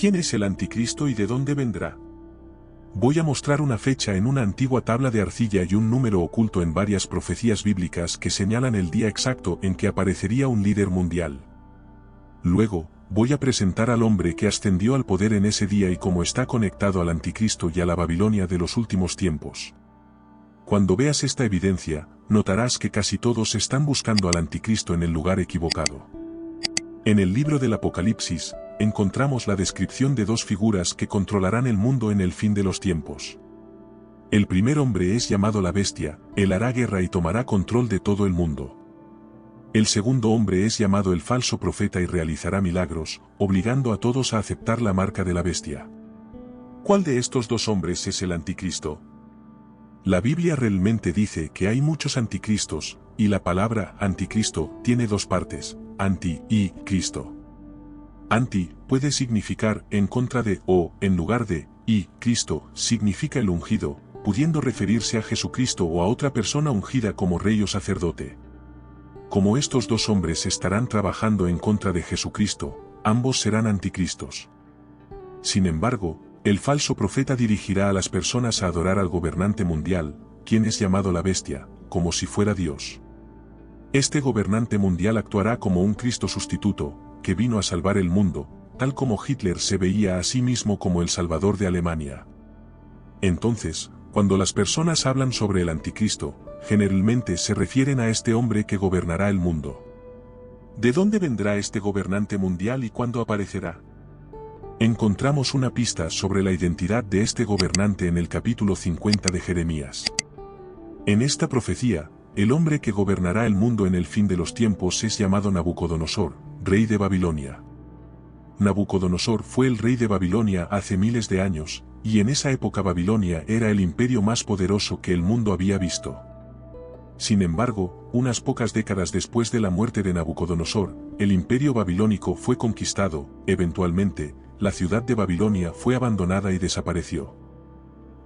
¿Quién es el anticristo y de dónde vendrá? Voy a mostrar una fecha en una antigua tabla de arcilla y un número oculto en varias profecías bíblicas que señalan el día exacto en que aparecería un líder mundial. Luego, voy a presentar al hombre que ascendió al poder en ese día y cómo está conectado al anticristo y a la Babilonia de los últimos tiempos. Cuando veas esta evidencia, notarás que casi todos están buscando al anticristo en el lugar equivocado. En el libro del Apocalipsis, encontramos la descripción de dos figuras que controlarán el mundo en el fin de los tiempos. El primer hombre es llamado la bestia, él hará guerra y tomará control de todo el mundo. El segundo hombre es llamado el falso profeta y realizará milagros, obligando a todos a aceptar la marca de la bestia. ¿Cuál de estos dos hombres es el anticristo? La Biblia realmente dice que hay muchos anticristos, y la palabra anticristo tiene dos partes, anti y Cristo. Anti puede significar en contra de o en lugar de, y Cristo significa el ungido, pudiendo referirse a Jesucristo o a otra persona ungida como rey o sacerdote. Como estos dos hombres estarán trabajando en contra de Jesucristo, ambos serán anticristos. Sin embargo, el falso profeta dirigirá a las personas a adorar al gobernante mundial, quien es llamado la bestia, como si fuera Dios. Este gobernante mundial actuará como un Cristo sustituto, que vino a salvar el mundo, tal como Hitler se veía a sí mismo como el salvador de Alemania. Entonces, cuando las personas hablan sobre el anticristo, generalmente se refieren a este hombre que gobernará el mundo. ¿De dónde vendrá este gobernante mundial y cuándo aparecerá? Encontramos una pista sobre la identidad de este gobernante en el capítulo 50 de Jeremías. En esta profecía, el hombre que gobernará el mundo en el fin de los tiempos es llamado Nabucodonosor, rey de Babilonia. Nabucodonosor fue el rey de Babilonia hace miles de años, y en esa época Babilonia era el imperio más poderoso que el mundo había visto. Sin embargo, unas pocas décadas después de la muerte de Nabucodonosor, el imperio babilónico fue conquistado, eventualmente, la ciudad de Babilonia fue abandonada y desapareció.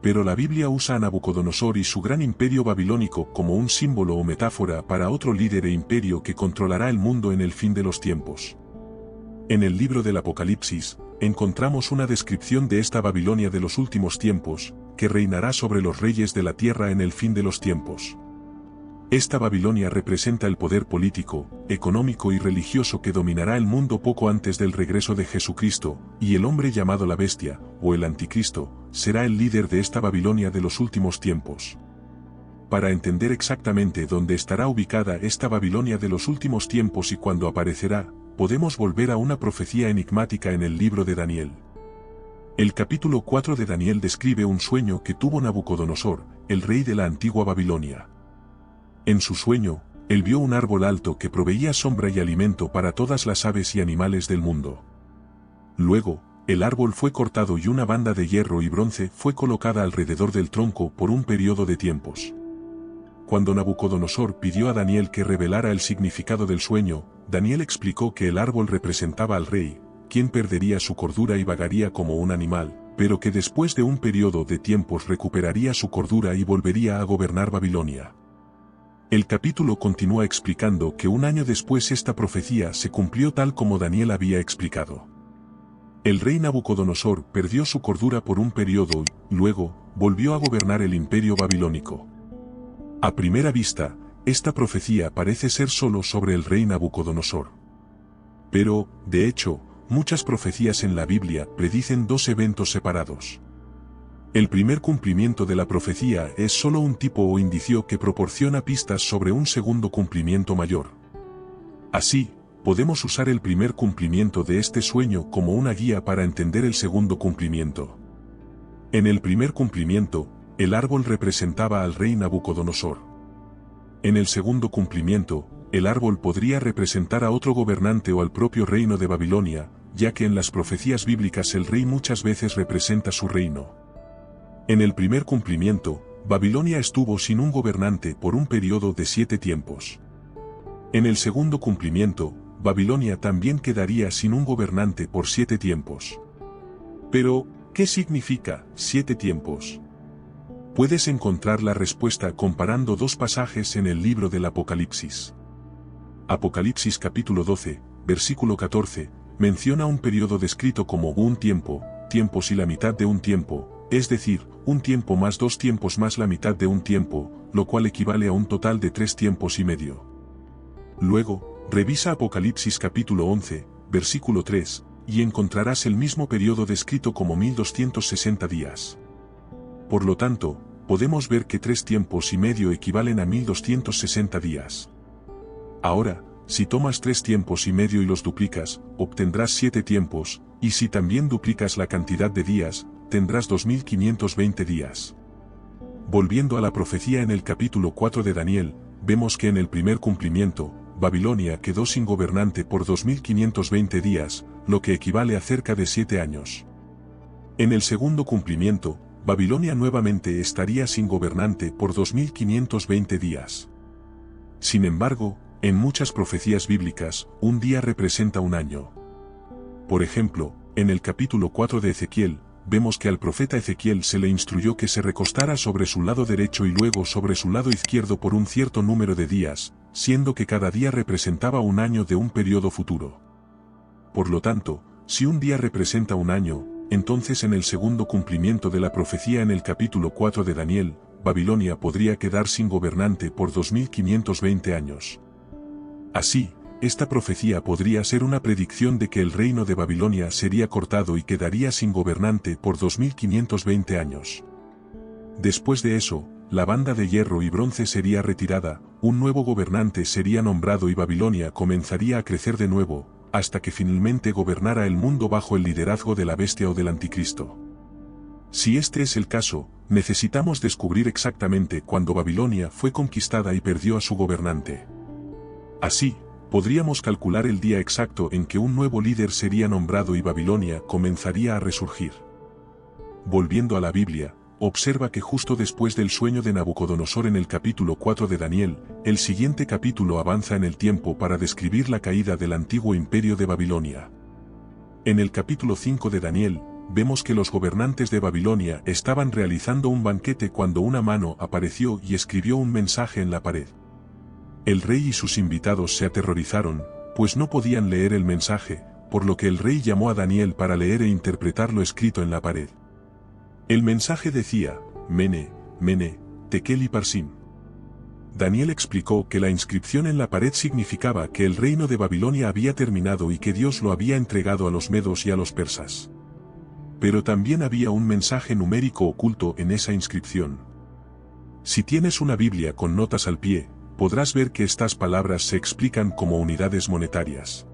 Pero la Biblia usa a Nabucodonosor y su gran imperio babilónico como un símbolo o metáfora para otro líder e imperio que controlará el mundo en el fin de los tiempos. En el libro del Apocalipsis, encontramos una descripción de esta Babilonia de los últimos tiempos, que reinará sobre los reyes de la tierra en el fin de los tiempos. Esta Babilonia representa el poder político, económico y religioso que dominará el mundo poco antes del regreso de Jesucristo, y el hombre llamado la bestia, o el anticristo, será el líder de esta Babilonia de los últimos tiempos. Para entender exactamente dónde estará ubicada esta Babilonia de los últimos tiempos y cuándo aparecerá, podemos volver a una profecía enigmática en el libro de Daniel. El capítulo 4 de Daniel describe un sueño que tuvo Nabucodonosor, el rey de la antigua Babilonia. En su sueño, él vio un árbol alto que proveía sombra y alimento para todas las aves y animales del mundo. Luego, el árbol fue cortado y una banda de hierro y bronce fue colocada alrededor del tronco por un periodo de tiempos. Cuando Nabucodonosor pidió a Daniel que revelara el significado del sueño, Daniel explicó que el árbol representaba al rey, quien perdería su cordura y vagaría como un animal, pero que después de un periodo de tiempos recuperaría su cordura y volvería a gobernar Babilonia. El capítulo continúa explicando que un año después esta profecía se cumplió tal como Daniel había explicado. El rey Nabucodonosor perdió su cordura por un periodo y, luego, volvió a gobernar el imperio babilónico. A primera vista, esta profecía parece ser solo sobre el rey Nabucodonosor. Pero, de hecho, muchas profecías en la Biblia predicen dos eventos separados. El primer cumplimiento de la profecía es solo un tipo o indicio que proporciona pistas sobre un segundo cumplimiento mayor. Así, podemos usar el primer cumplimiento de este sueño como una guía para entender el segundo cumplimiento. En el primer cumplimiento, el árbol representaba al rey Nabucodonosor. En el segundo cumplimiento, el árbol podría representar a otro gobernante o al propio reino de Babilonia, ya que en las profecías bíblicas el rey muchas veces representa su reino. En el primer cumplimiento, Babilonia estuvo sin un gobernante por un periodo de 7 tiempos. En el segundo cumplimiento, Babilonia también quedaría sin un gobernante por 7 tiempos. Pero, ¿qué significa 7 tiempos? Puedes encontrar la respuesta comparando dos pasajes en el libro del Apocalipsis. Apocalipsis capítulo 12, versículo 14, menciona un periodo descrito como un tiempo, tiempos y la mitad de un tiempo, es decir, un tiempo más 2 tiempos más la mitad de un tiempo, lo cual equivale a un total de 3 tiempos y medio. Luego, revisa Apocalipsis capítulo 11, versículo 3, y encontrarás el mismo periodo descrito como 1260 días. Por lo tanto, podemos ver que 3 tiempos y medio equivalen a 1260 días. Ahora, si tomas 3 tiempos y medio y los duplicas, obtendrás 7 tiempos, y si también duplicas la cantidad de días, tendrás 2520 días. Volviendo a la profecía en el capítulo 4 de Daniel, vemos que en el primer cumplimiento, Babilonia quedó sin gobernante por 2520 días, lo que equivale a cerca de 7 años. En el segundo cumplimiento, Babilonia nuevamente estaría sin gobernante por 2520 días. Sin embargo, en muchas profecías bíblicas, un día representa un año. Por ejemplo, en el capítulo 4 de Ezequiel, vemos que al profeta Ezequiel se le instruyó que se recostara sobre su lado derecho y luego sobre su lado izquierdo por un cierto número de días, siendo que cada día representaba un año de un periodo futuro. Por lo tanto, si un día representa un año, entonces en el segundo cumplimiento de la profecía en el capítulo 4 de Daniel, Babilonia podría quedar sin gobernante por 2520 años. Así, esta profecía podría ser una predicción de que el reino de Babilonia sería cortado y quedaría sin gobernante por 2520 años. Después de eso, la banda de hierro y bronce sería retirada, un nuevo gobernante sería nombrado y Babilonia comenzaría a crecer de nuevo, hasta que finalmente gobernara el mundo bajo el liderazgo de la bestia o del anticristo. Si este es el caso, necesitamos descubrir exactamente cuándo Babilonia fue conquistada y perdió a su gobernante. Así, podríamos calcular el día exacto en que un nuevo líder sería nombrado y Babilonia comenzaría a resurgir. Volviendo a la Biblia, observa que justo después del sueño de Nabucodonosor en el capítulo 4 de Daniel, el siguiente capítulo avanza en el tiempo para describir la caída del antiguo imperio de Babilonia. En el capítulo 5 de Daniel, vemos que los gobernantes de Babilonia estaban realizando un banquete cuando una mano apareció y escribió un mensaje en la pared. El rey y sus invitados se aterrorizaron, pues no podían leer el mensaje, por lo que el rey llamó a Daniel para leer e interpretar lo escrito en la pared. El mensaje decía, Mene, Mene, Tekel y Parsim. Daniel explicó que la inscripción en la pared significaba que el reino de Babilonia había terminado y que Dios lo había entregado a los medos y a los persas. Pero también había un mensaje numérico oculto en esa inscripción. Si tienes una Biblia con notas al pie, podrás ver que estas palabras se explican como unidades monetarias.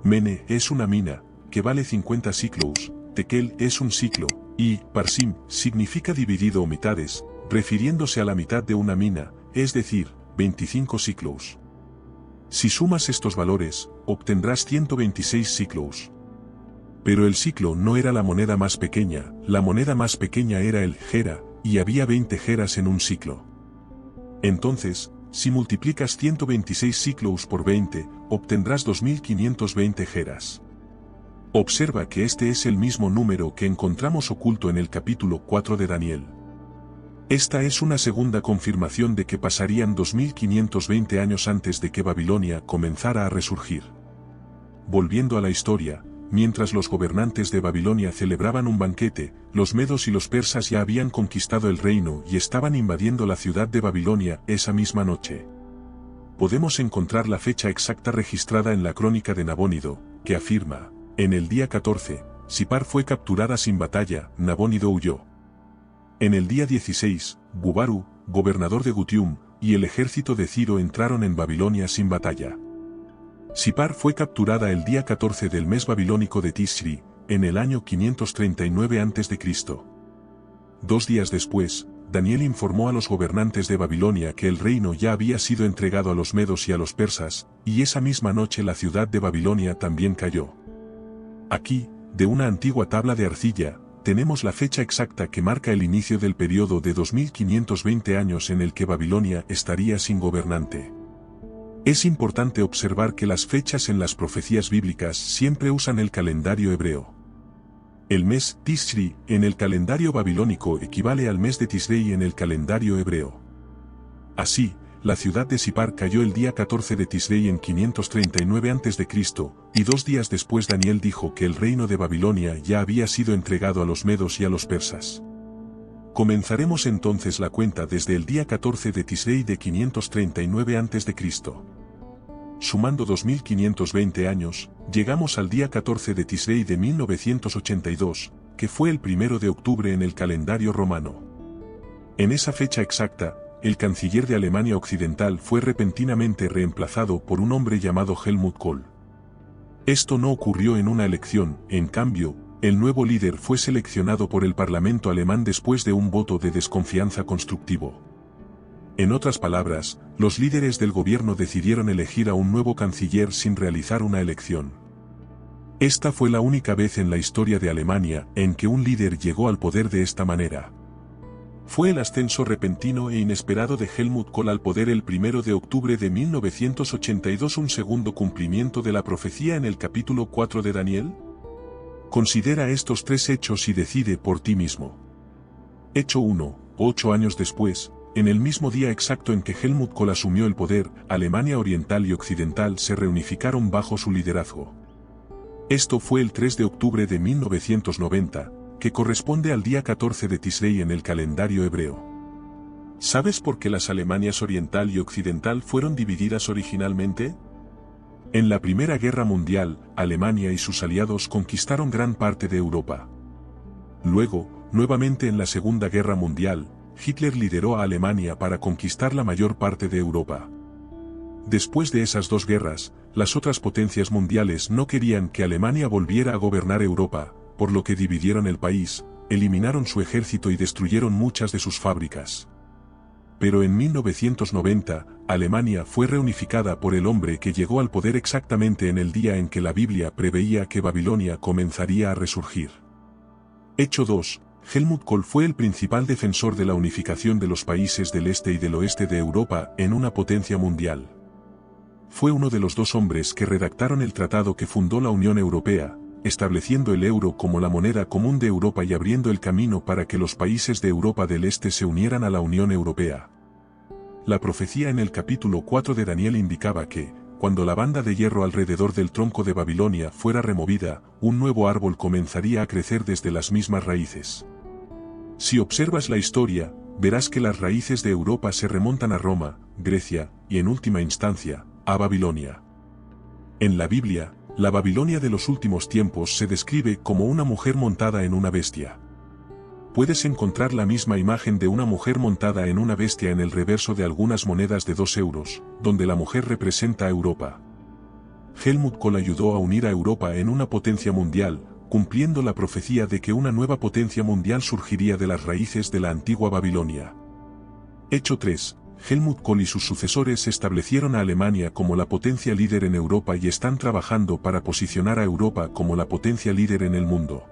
Mene es una mina, que vale 50 siclos, Tekel es un siclo, y Parsim significa dividido o mitades, refiriéndose a la mitad de una mina, es decir, 25 siclos. Si sumas estos valores, obtendrás 126 siclos. Pero el siclo no era la moneda más pequeña, la moneda más pequeña era el gera, y había 20 geras en un siclo. Entonces, si multiplicas 126 siclos por 20, obtendrás 2520 geras. Observa que este es el mismo número que encontramos oculto en el capítulo 4 de Daniel. Esta es una segunda confirmación de que pasarían 2520 años antes de que Babilonia comenzara a resurgir. Volviendo a la historia, mientras los gobernantes de Babilonia celebraban un banquete, los medos y los persas ya habían conquistado el reino y estaban invadiendo la ciudad de Babilonia esa misma noche. Podemos encontrar la fecha exacta registrada en la crónica de Nabónido, que afirma, en el día 14, Sipar fue capturada sin batalla, Nabónido huyó. En el día 16, Bubaru, gobernador de Gutium, y el ejército de Ciro entraron en Babilonia sin batalla. Sipar fue capturada el día 14 del mes babilónico de Tishri, en el año 539 a.C. 2 días después, Daniel informó a los gobernantes de Babilonia que el reino ya había sido entregado a los medos y a los persas, y esa misma noche la ciudad de Babilonia también cayó. Aquí, de una antigua tabla de arcilla, tenemos la fecha exacta que marca el inicio del periodo de 2520 años en el que Babilonia estaría sin gobernante. Es importante observar que las fechas en las profecías bíblicas siempre usan el calendario hebreo. El mes Tishri en el calendario babilónico equivale al mes de Tisrei en el calendario hebreo. Así, la ciudad de Sipar cayó el día 14 de Tisrei en 539 a.C., y 2 días después Daniel dijo que el reino de Babilonia ya había sido entregado a los medos y a los persas. Comenzaremos entonces la cuenta desde el día 14 de Tisrei de 539 a.C. Sumando 2520 años, llegamos al día 14 de Tisrei de 1982, que fue el 1 de octubre en el calendario romano. En esa fecha exacta, el canciller de Alemania Occidental fue repentinamente reemplazado por un hombre llamado Helmut Kohl. Esto no ocurrió en una elección, en cambio, el nuevo líder fue seleccionado por el Parlamento alemán después de un voto de desconfianza constructivo. En otras palabras, los líderes del gobierno decidieron elegir a un nuevo canciller sin realizar una elección. Esta fue la única vez en la historia de Alemania en que un líder llegó al poder de esta manera. Fue el ascenso repentino e inesperado de Helmut Kohl al poder el 1 de octubre de 1982 un segundo cumplimiento de la profecía en el capítulo 4 de Daniel. Considera estos 3 hechos y decide por ti mismo. Hecho 1. 8 años después, en el mismo día exacto en que Helmut Kohl asumió el poder, Alemania Oriental y Occidental se reunificaron bajo su liderazgo. Esto fue el 3 de octubre de 1990, que corresponde al día 14 de Tisrei en el calendario hebreo. ¿Sabes por qué las Alemanias Oriental y Occidental fueron divididas originalmente? En la Primera Guerra Mundial, Alemania y sus aliados conquistaron gran parte de Europa. Luego, nuevamente en la Segunda Guerra Mundial, Hitler lideró a Alemania para conquistar la mayor parte de Europa. Después de esas 2 guerras, las otras potencias mundiales no querían que Alemania volviera a gobernar Europa, por lo que dividieron el país, eliminaron su ejército y destruyeron muchas de sus fábricas. Pero en 1990, Alemania fue reunificada por el hombre que llegó al poder exactamente en el día en que la Biblia preveía que Babilonia comenzaría a resurgir. Hecho 2. Helmut Kohl fue el principal defensor de la unificación de los países del este y del oeste de Europa en una potencia mundial. Fue uno de los 2 hombres que redactaron el tratado que fundó la Unión Europea, estableciendo el euro como la moneda común de Europa y abriendo el camino para que los países de Europa del Este se unieran a la Unión Europea. La profecía en el capítulo 4 de Daniel indicaba que, cuando la banda de hierro alrededor del tronco de Babilonia fuera removida, un nuevo árbol comenzaría a crecer desde las mismas raíces. Si observas la historia, verás que las raíces de Europa se remontan a Roma, Grecia, y en última instancia, a Babilonia. En la Biblia, la Babilonia de los últimos tiempos se describe como una mujer montada en una bestia. Puedes encontrar la misma imagen de una mujer montada en una bestia en el reverso de algunas monedas de 2 euros, donde la mujer representa a Europa. Helmut Kohl ayudó a unir a Europa en una potencia mundial, cumpliendo la profecía de que una nueva potencia mundial surgiría de las raíces de la antigua Babilonia. Hecho 3. Helmut Kohl y sus sucesores establecieron a Alemania como la potencia líder en Europa y están trabajando para posicionar a Europa como la potencia líder en el mundo.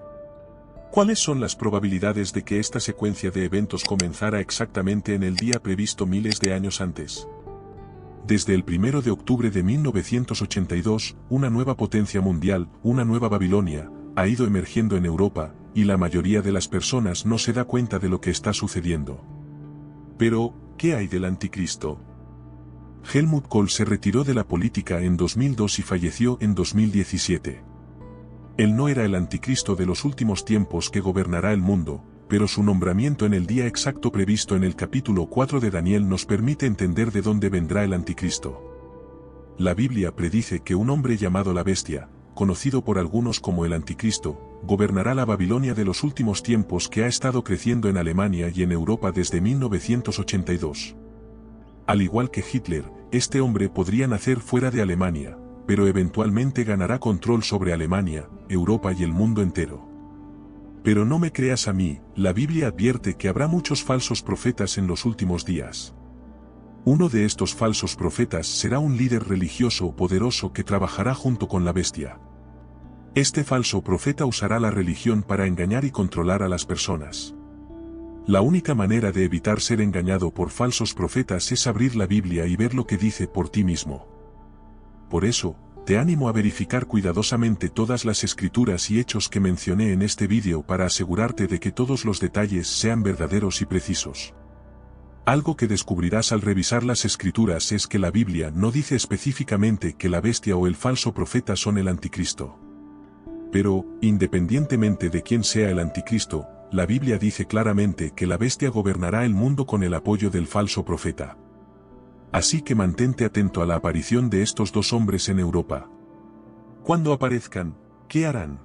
¿Cuáles son las probabilidades de que esta secuencia de eventos comenzara exactamente en el día previsto miles de años antes? Desde el 1 de octubre de 1982, una nueva potencia mundial, una nueva Babilonia, ha ido emergiendo en Europa, y la mayoría de las personas no se da cuenta de lo que está sucediendo. Pero, ¿qué hay del anticristo? Helmut Kohl se retiró de la política en 2002 y falleció en 2017. Él no era el anticristo de los últimos tiempos que gobernará el mundo, pero su nombramiento en el día exacto previsto en el capítulo 4 de Daniel nos permite entender de dónde vendrá el anticristo. La Biblia predice que un hombre llamado la Bestia, conocido por algunos como el anticristo, gobernará la Babilonia de los últimos tiempos que ha estado creciendo en Alemania y en Europa desde 1982. Al igual que Hitler, este hombre podría nacer fuera de Alemania, pero eventualmente ganará control sobre Alemania, Europa y el mundo entero. Pero no me creas a mí, la Biblia advierte que habrá muchos falsos profetas en los últimos días. Uno de estos falsos profetas será un líder religioso o poderoso que trabajará junto con la bestia. Este falso profeta usará la religión para engañar y controlar a las personas. La única manera de evitar ser engañado por falsos profetas es abrir la Biblia y ver lo que dice por ti mismo. Por eso, te animo a verificar cuidadosamente todas las escrituras y hechos que mencioné en este vídeo para asegurarte de que todos los detalles sean verdaderos y precisos. Algo que descubrirás al revisar las escrituras es que la Biblia no dice específicamente que la bestia o el falso profeta son el anticristo. Pero, independientemente de quién sea el anticristo, la Biblia dice claramente que la bestia gobernará el mundo con el apoyo del falso profeta. Así que mantente atento a la aparición de estos dos hombres en Europa. Cuando aparezcan, ¿qué harán?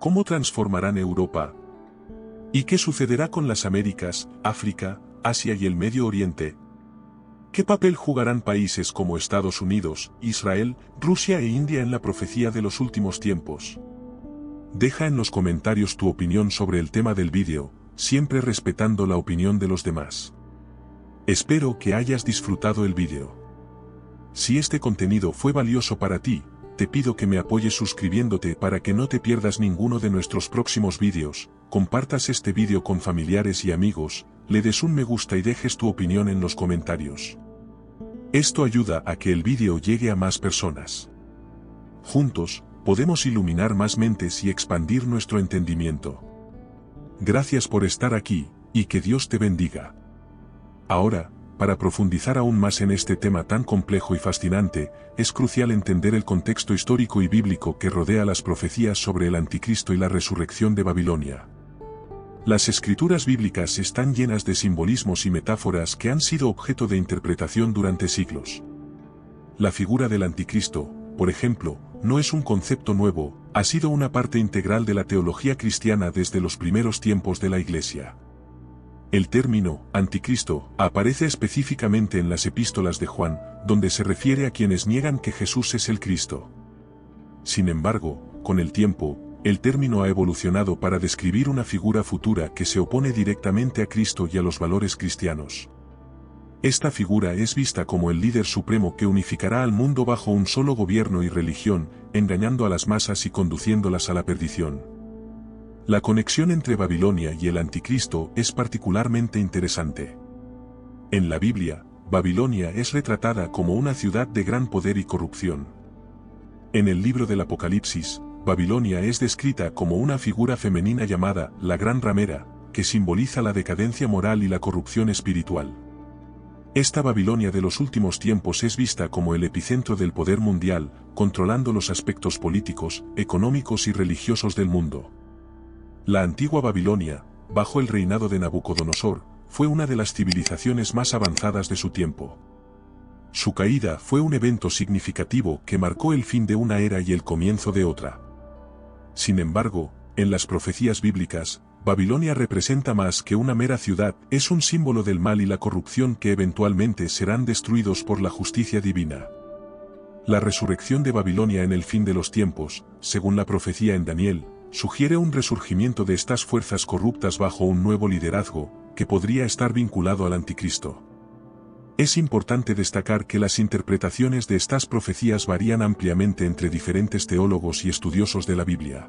¿Cómo transformarán Europa? ¿Y qué sucederá con las Américas, África, Asia y el Medio Oriente? ¿Qué papel jugarán países como Estados Unidos, Israel, Rusia e India en la profecía de los últimos tiempos? Deja en los comentarios tu opinión sobre el tema del vídeo, siempre respetando la opinión de los demás. Espero que hayas disfrutado el vídeo. Si este contenido fue valioso para ti, te pido que me apoyes suscribiéndote para que no te pierdas ninguno de nuestros próximos vídeos, compartas este vídeo con familiares y amigos, le des un me gusta y dejes tu opinión en los comentarios. Esto ayuda a que el vídeo llegue a más personas. Juntos, podemos iluminar más mentes y expandir nuestro entendimiento. Gracias por estar aquí, y que Dios te bendiga. Ahora, para profundizar aún más en este tema tan complejo y fascinante, es crucial entender el contexto histórico y bíblico que rodea las profecías sobre el anticristo y la resurrección de Babilonia. Las escrituras bíblicas están llenas de simbolismos y metáforas que han sido objeto de interpretación durante siglos. La figura del anticristo, por ejemplo, no es un concepto nuevo, ha sido una parte integral de la teología cristiana desde los primeros tiempos de la Iglesia. El término anticristo aparece específicamente en las epístolas de Juan, donde se refiere a quienes niegan que Jesús es el Cristo. Sin embargo, con el tiempo, el término ha evolucionado para describir una figura futura que se opone directamente a Cristo y a los valores cristianos. Esta figura es vista como el líder supremo que unificará al mundo bajo un solo gobierno y religión, engañando a las masas y conduciéndolas a la perdición. La conexión entre Babilonia y el anticristo es particularmente interesante. En la Biblia, Babilonia es retratada como una ciudad de gran poder y corrupción. En el libro del Apocalipsis, Babilonia es descrita como una figura femenina llamada la Gran Ramera, que simboliza la decadencia moral y la corrupción espiritual. Esta Babilonia de los últimos tiempos es vista como el epicentro del poder mundial, controlando los aspectos políticos, económicos y religiosos del mundo. La antigua Babilonia, bajo el reinado de Nabucodonosor, fue una de las civilizaciones más avanzadas de su tiempo. Su caída fue un evento significativo que marcó el fin de una era y el comienzo de otra. Sin embargo, en las profecías bíblicas, Babilonia representa más que una mera ciudad, es un símbolo del mal y la corrupción que eventualmente serán destruidos por la justicia divina. La resurrección de Babilonia en el fin de los tiempos, según la profecía en Daniel, sugiere un resurgimiento de estas fuerzas corruptas bajo un nuevo liderazgo, que podría estar vinculado al anticristo. Es importante destacar que las interpretaciones de estas profecías varían ampliamente entre diferentes teólogos y estudiosos de la Biblia.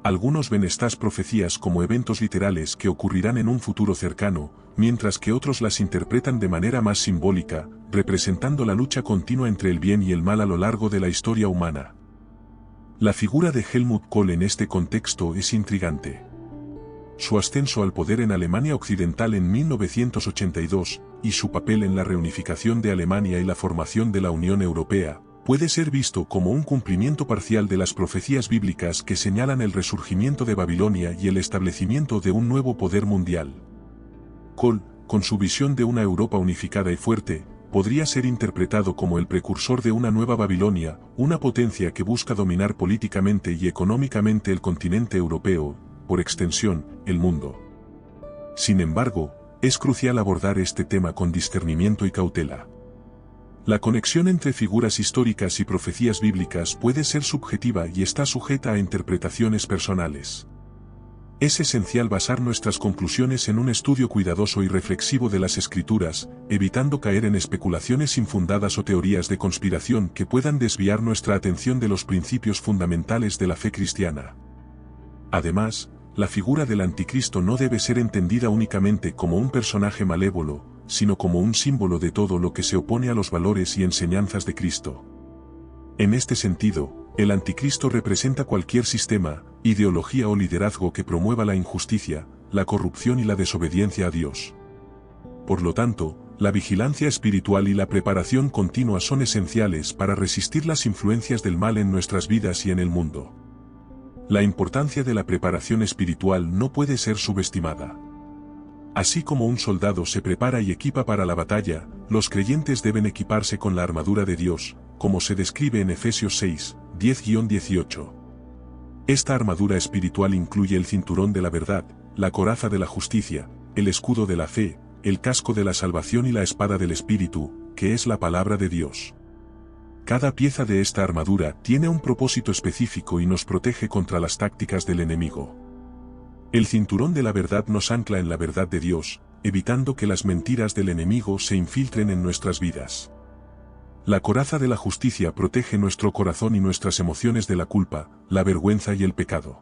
Algunos ven estas profecías como eventos literales que ocurrirán en un futuro cercano, mientras que otros las interpretan de manera más simbólica, representando la lucha continua entre el bien y el mal a lo largo de la historia humana. La figura de Helmut Kohl en este contexto es intrigante. Su ascenso al poder en Alemania Occidental en 1982, y su papel en la reunificación de Alemania y la formación de la Unión Europea, puede ser visto como un cumplimiento parcial de las profecías bíblicas que señalan el resurgimiento de Babilonia y el establecimiento de un nuevo poder mundial. Kohl, con su visión de una Europa unificada y fuerte, podría ser interpretado como el precursor de una nueva Babilonia, una potencia que busca dominar políticamente y económicamente el continente europeo, por extensión, el mundo. Sin embargo, es crucial abordar este tema con discernimiento y cautela. La conexión entre figuras históricas y profecías bíblicas puede ser subjetiva y está sujeta a interpretaciones personales. Es esencial basar nuestras conclusiones en un estudio cuidadoso y reflexivo de las Escrituras, evitando caer en especulaciones infundadas o teorías de conspiración que puedan desviar nuestra atención de los principios fundamentales de la fe cristiana. Además, la figura del anticristo no debe ser entendida únicamente como un personaje malévolo, sino como un símbolo de todo lo que se opone a los valores y enseñanzas de Cristo. En este sentido, el anticristo representa cualquier sistema, ideología o liderazgo que promueva la injusticia, la corrupción y la desobediencia a Dios. Por lo tanto, la vigilancia espiritual y la preparación continua son esenciales para resistir las influencias del mal en nuestras vidas y en el mundo. La importancia de la preparación espiritual no puede ser subestimada. Así como un soldado se prepara y equipa para la batalla, los creyentes deben equiparse con la armadura de Dios, como se describe en Efesios 6, 10-18. Esta armadura espiritual incluye el cinturón de la verdad, la coraza de la justicia, el escudo de la fe, el casco de la salvación y la espada del Espíritu, que es la palabra de Dios. Cada pieza de esta armadura tiene un propósito específico y nos protege contra las tácticas del enemigo. El cinturón de la verdad nos ancla en la verdad de Dios, evitando que las mentiras del enemigo se infiltren en nuestras vidas. La coraza de la justicia protege nuestro corazón y nuestras emociones de la culpa, la vergüenza y el pecado.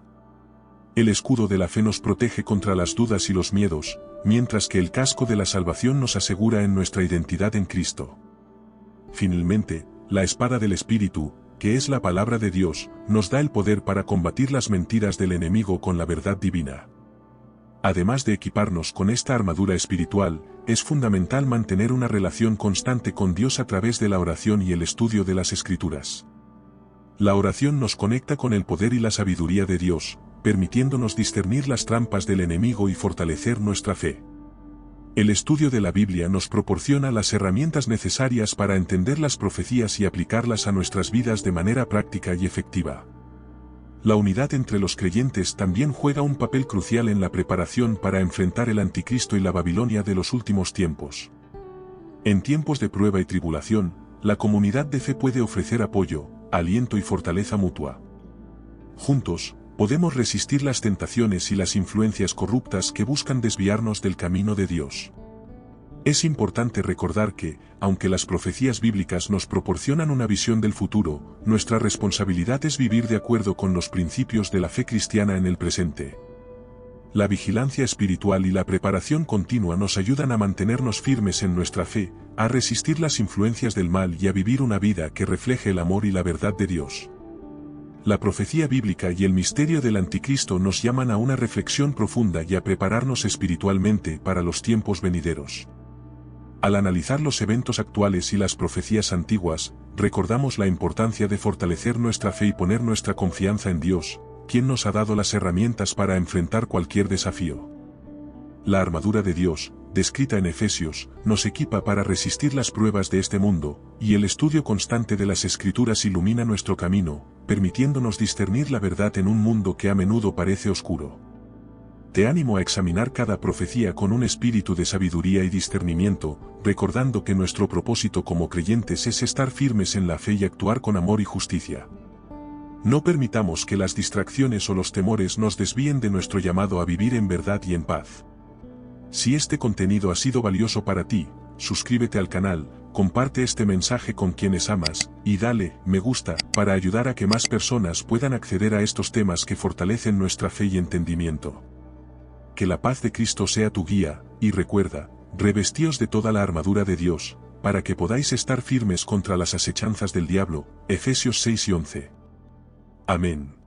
El escudo de la fe nos protege contra las dudas y los miedos, mientras que el casco de la salvación nos asegura en nuestra identidad en Cristo. Finalmente, la espada del Espíritu, que es la palabra de Dios, nos da el poder para combatir las mentiras del enemigo con la verdad divina. Además de equiparnos con esta armadura espiritual, es fundamental mantener una relación constante con Dios a través de la oración y el estudio de las Escrituras. La oración nos conecta con el poder y la sabiduría de Dios, permitiéndonos discernir las trampas del enemigo y fortalecer nuestra fe. El estudio de la Biblia nos proporciona las herramientas necesarias para entender las profecías y aplicarlas a nuestras vidas de manera práctica y efectiva. La unidad entre los creyentes también juega un papel crucial en la preparación para enfrentar el anticristo y la Babilonia de los últimos tiempos. En tiempos de prueba y tribulación, la comunidad de fe puede ofrecer apoyo, aliento y fortaleza mutua. Juntos, podemos resistir las tentaciones y las influencias corruptas que buscan desviarnos del camino de Dios. Es importante recordar que, aunque las profecías bíblicas nos proporcionan una visión del futuro, nuestra responsabilidad es vivir de acuerdo con los principios de la fe cristiana en el presente. La vigilancia espiritual y la preparación continua nos ayudan a mantenernos firmes en nuestra fe, a resistir las influencias del mal y a vivir una vida que refleje el amor y la verdad de Dios. La profecía bíblica y el misterio del anticristo nos llaman a una reflexión profunda y a prepararnos espiritualmente para los tiempos venideros. Al analizar los eventos actuales y las profecías antiguas, recordamos la importancia de fortalecer nuestra fe y poner nuestra confianza en Dios, quien nos ha dado las herramientas para enfrentar cualquier desafío. La armadura de Dios, descrita en Efesios, nos equipa para resistir las pruebas de este mundo, y el estudio constante de las Escrituras ilumina nuestro camino, permitiéndonos discernir la verdad en un mundo que a menudo parece oscuro. Te animo a examinar cada profecía con un espíritu de sabiduría y discernimiento, recordando que nuestro propósito como creyentes es estar firmes en la fe y actuar con amor y justicia. No permitamos que las distracciones o los temores nos desvíen de nuestro llamado a vivir en verdad y en paz. Si este contenido ha sido valioso para ti, suscríbete al canal, comparte este mensaje con quienes amas, y dale me gusta para ayudar a que más personas puedan acceder a estos temas que fortalecen nuestra fe y entendimiento. Que la paz de Cristo sea tu guía, y recuerda, revestíos de toda la armadura de Dios, para que podáis estar firmes contra las asechanzas del diablo. Efesios 6 y 11. Amén.